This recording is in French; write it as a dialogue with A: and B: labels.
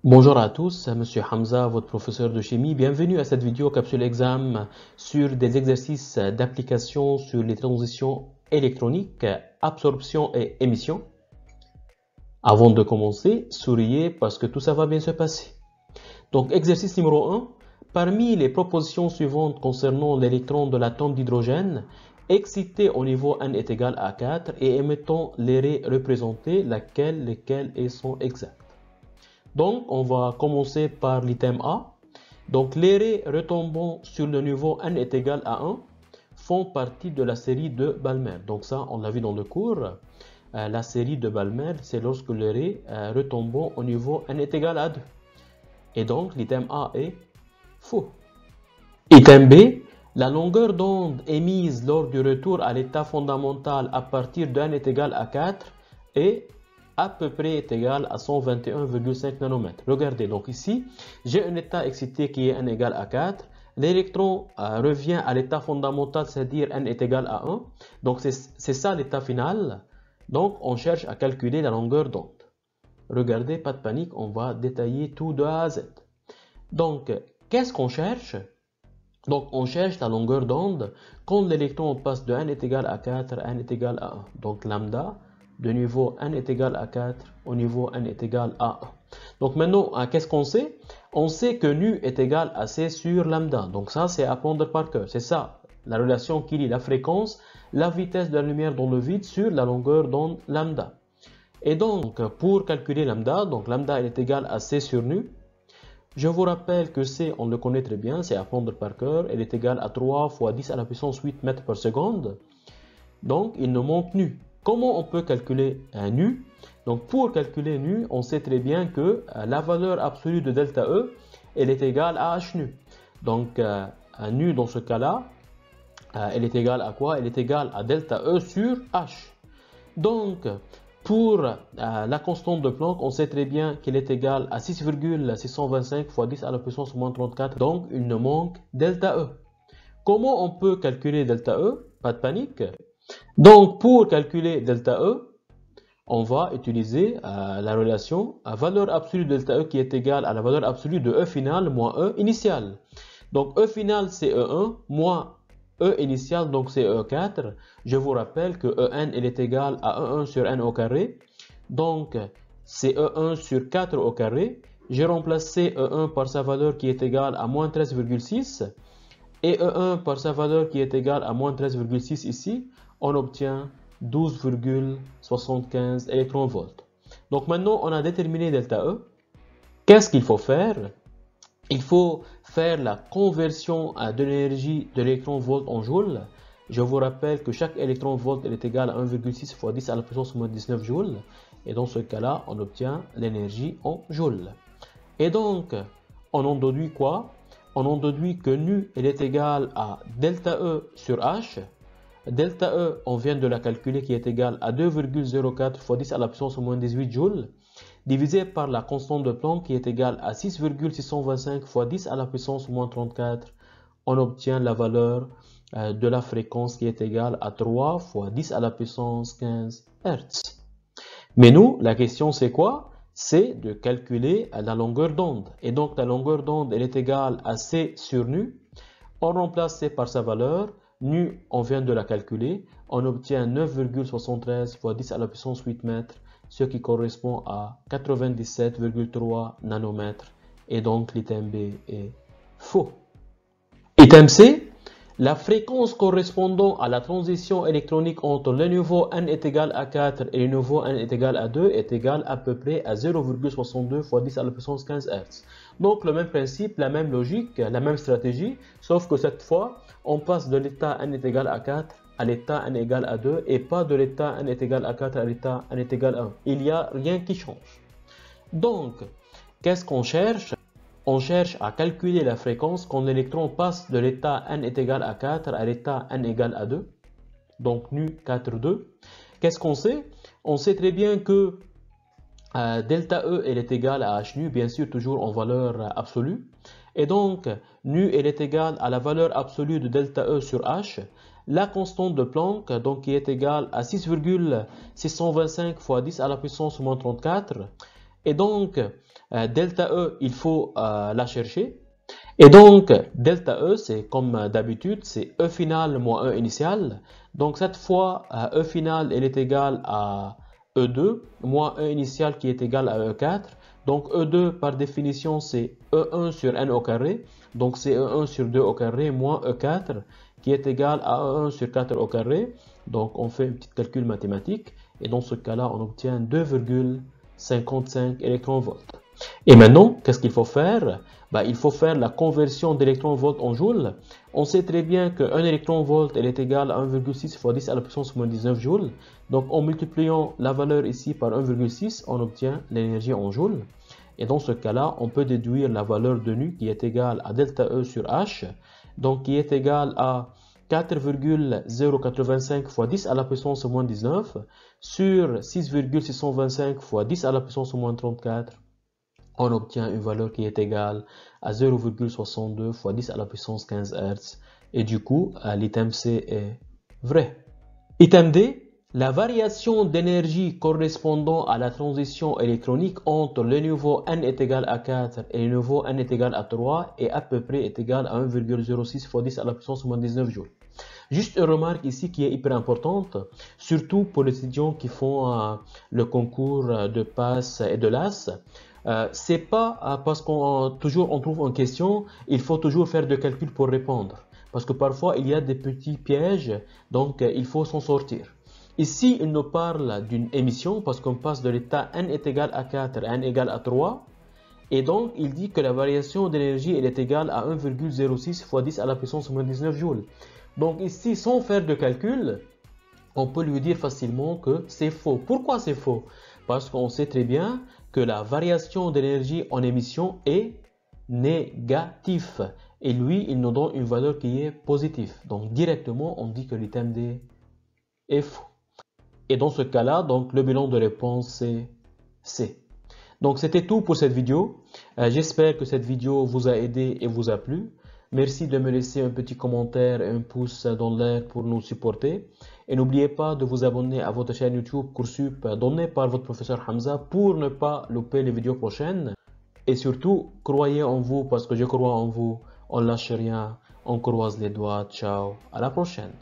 A: Bonjour à tous, Monsieur Hamza, votre professeur de chimie. Bienvenue à cette vidéo capsule exam sur des exercices d'application sur les transitions électroniques, absorption et émission. Avant de commencer, souriez parce que tout ça va bien se passer. Donc, exercice numéro 1. Parmi les propositions suivantes concernant l'électron de l'atome d'hydrogène, excité au niveau n est égal à 4 et émettant les raies représentées, lesquelles sont exactes. Donc, on va commencer par l'item A. Donc, les raies retombant sur le niveau n est égal à 1 font partie de la série de Balmer. Donc ça, on l'a vu dans le cours. La série de Balmer, c'est lorsque les raies retombant au niveau n est égal à 2. Et donc, l'item A est faux. Item B, la longueur d'onde émise lors du retour à l'état fondamental à partir de n est égal à 4 est à peu près est égal à 121,5 nanomètres. Regardez, donc ici, j'ai un état excité qui est n égale à 4. L'électron revient à l'état fondamental, c'est-à-dire n est égal à 1. Donc c'est ça l'état final. Donc on cherche à calculer la longueur d'onde. Regardez, pas de panique, on va détailler tout de A à Z. Donc, qu'est-ce qu'on cherche? Donc on cherche la longueur d'onde quand l'électron passe de n est égal à 4 à n est égal à 1. Donc lambda de niveau n est égal à 4 au niveau n est égal à 1. Donc maintenant, qu'est-ce qu'on sait? On sait que nu est égal à c sur lambda. Donc ça, c'est à apprendre par cœur. C'est ça, la relation qui lie la fréquence, la vitesse de la lumière dans le vide sur la longueur d'onde lambda. Et donc, pour calculer lambda, donc lambda est égal à c sur nu. Je vous rappelle que C, on le connaît très bien, c'est à apprendre par cœur. Elle est égale à 3 fois 10 à la puissance 8 mètres par seconde. Donc, il nous manque nu. Comment on peut calculer un nu? Donc, pour calculer nu, on sait très bien que la valeur absolue de delta E, elle est égale à H nu. Donc, un nu dans ce cas-là, elle est égale à quoi? Elle est égale à delta E sur H. Donc, pour la constante de Planck, on sait très bien qu'elle est égale à 6,625 fois 10 à la puissance moins 34. Donc, il nous manque delta E. Comment on peut calculer delta E? Pas de panique. Donc, pour calculer delta E, on va utiliser la relation à valeur absolue de delta E qui est égale à la valeur absolue de E final moins E initial. Donc, E final, c'est E1 moins E initial, donc c'est E4. Je vous rappelle que En elle est égale à E1 sur n au carré. Donc, c'est E1 sur 4 au carré. J'ai remplacé E1 par sa valeur qui est égale à moins 13,6. Et E1 par sa valeur qui est égale à moins 13,6 ici. On obtient 12,75 électronvolts. Donc maintenant, on a déterminé delta E. Qu'est-ce qu'il faut faire? Il faut faire la conversion de l'énergie de l'électron-volt en joules. Je vous rappelle que chaque électron-volt est égal à 1,6 fois 10 à la puissance moins 19 joules. Et dans ce cas-là, on obtient l'énergie en joules. Et donc, on en déduit quoi? On en déduit que nu est égal à delta E sur H. Delta E, on vient de la calculer, qui est égale à 2,04 fois 10 à la puissance moins 18 joules, divisé par la constante de Planck qui est égale à 6,625 fois 10 à la puissance moins 34, on obtient la valeur de la fréquence qui est égale à 3 fois 10 à la puissance 15 Hz. Mais nous, la question c'est quoi? C'est de calculer la longueur d'onde. Et donc la longueur d'onde, elle est égale à C sur nu. On remplace C par sa valeur. Nu, on vient de la calculer. On obtient 9,73 fois 10 à la puissance 8 mètres, ce qui correspond à 97,3 nanomètres. Et donc l'item B est faux. Item C, la fréquence correspondant à la transition électronique entre le niveau n est égal à 4 et le niveau n est égal à 2 est égal à peu près à 0,62 fois 10 à la puissance 15 Hz. Donc le même principe, la même logique, la même stratégie, sauf que cette fois, on passe de l'état n est égal à 4 à l'état n est égal à 2 et pas de l'état n est égal à 4 à l'état n est égal à 1. Il n'y a rien qui change. Donc, qu'est-ce qu'on cherche? On cherche à calculer la fréquence quand l'électron passe de l'état n est égal à 4 à l'état n égale à 2. Donc nu 4, 2. Qu'est-ce qu'on sait? On sait très bien que delta E elle est égale à h nu, bien sûr toujours en valeur absolue. Et donc nu elle est égale à la valeur absolue de delta E sur h. La constante de Planck, donc qui est égale à 6,625 fois 10 à la puissance moins 34. Et donc, delta E, il faut la chercher. Et donc, delta E, c'est comme d'habitude, c'est E final moins E initial. Donc, cette fois, E final, elle est égale à E2 moins E initial qui est égal à E4. Donc, E2, par définition, c'est E1 sur n au carré. Donc, c'est E1 sur 2 au carré moins E4 qui est égal à E1 sur 4 au carré. Donc, on fait un petit calcul mathématique. Et dans ce cas-là, on obtient 2,55 électronvolts. Et maintenant, qu'est-ce qu'il faut faire? Il faut faire la conversion d'électron-volt en joules. On sait très bien qu'un électron-volt est égal à 1,6 fois 10 à la puissance moins 19 joules. Donc en multipliant la valeur ici par 1,6, on obtient l'énergie en joules. Et dans ce cas-là, on peut déduire la valeur de nu qui est égale à delta E sur H, donc qui est égale à 4,085 fois 10 à la puissance moins 19 sur 6,625 fois 10 à la puissance moins 34. On obtient une valeur qui est égale à 0,62 fois 10 à la puissance 15 Hz. Et du coup, l'item C est vrai. Item D, la variation d'énergie correspondant à la transition électronique entre le niveau n est égal à 4 et le niveau n est égal à 3 est à peu près égal à 1,06 fois 10 à la puissance moins 19 joules. Juste une remarque ici qui est hyper importante, surtout pour les étudiants qui font le concours de PASS et de LAS. C'est pas parce qu'on trouve une question, il faut toujours faire des calculs pour répondre. Parce que parfois il y a des petits pièges, donc il faut s'en sortir. Ici, il nous parle d'une émission parce qu'on passe de l'état n est égal à 4 à n égale à 3. Et donc, il dit que la variation d'énergie est égale à 1,06 fois 10 à la puissance moins 19 joules. Donc ici, sans faire de calcul, on peut lui dire facilement que c'est faux. Pourquoi c'est faux? Parce qu'on sait très bien que la variation d'énergie en émission est négative. Et lui, il nous donne une valeur qui est positive. Donc directement, on dit que l'item D est faux. Et dans ce cas-là, donc le bilan de réponse c'est C. Donc c'était tout pour cette vidéo. J'espère que cette vidéo vous a aidé et vous a plu. Merci de me laisser un petit commentaire et un pouce dans l'air pour nous supporter. Et n'oubliez pas de vous abonner à votre chaîne YouTube Coursup donnée par votre professeur Hamza pour ne pas louper les vidéos prochaines. Et surtout, croyez en vous parce que je crois en vous. On lâche rien, on croise les doigts. Ciao, à la prochaine.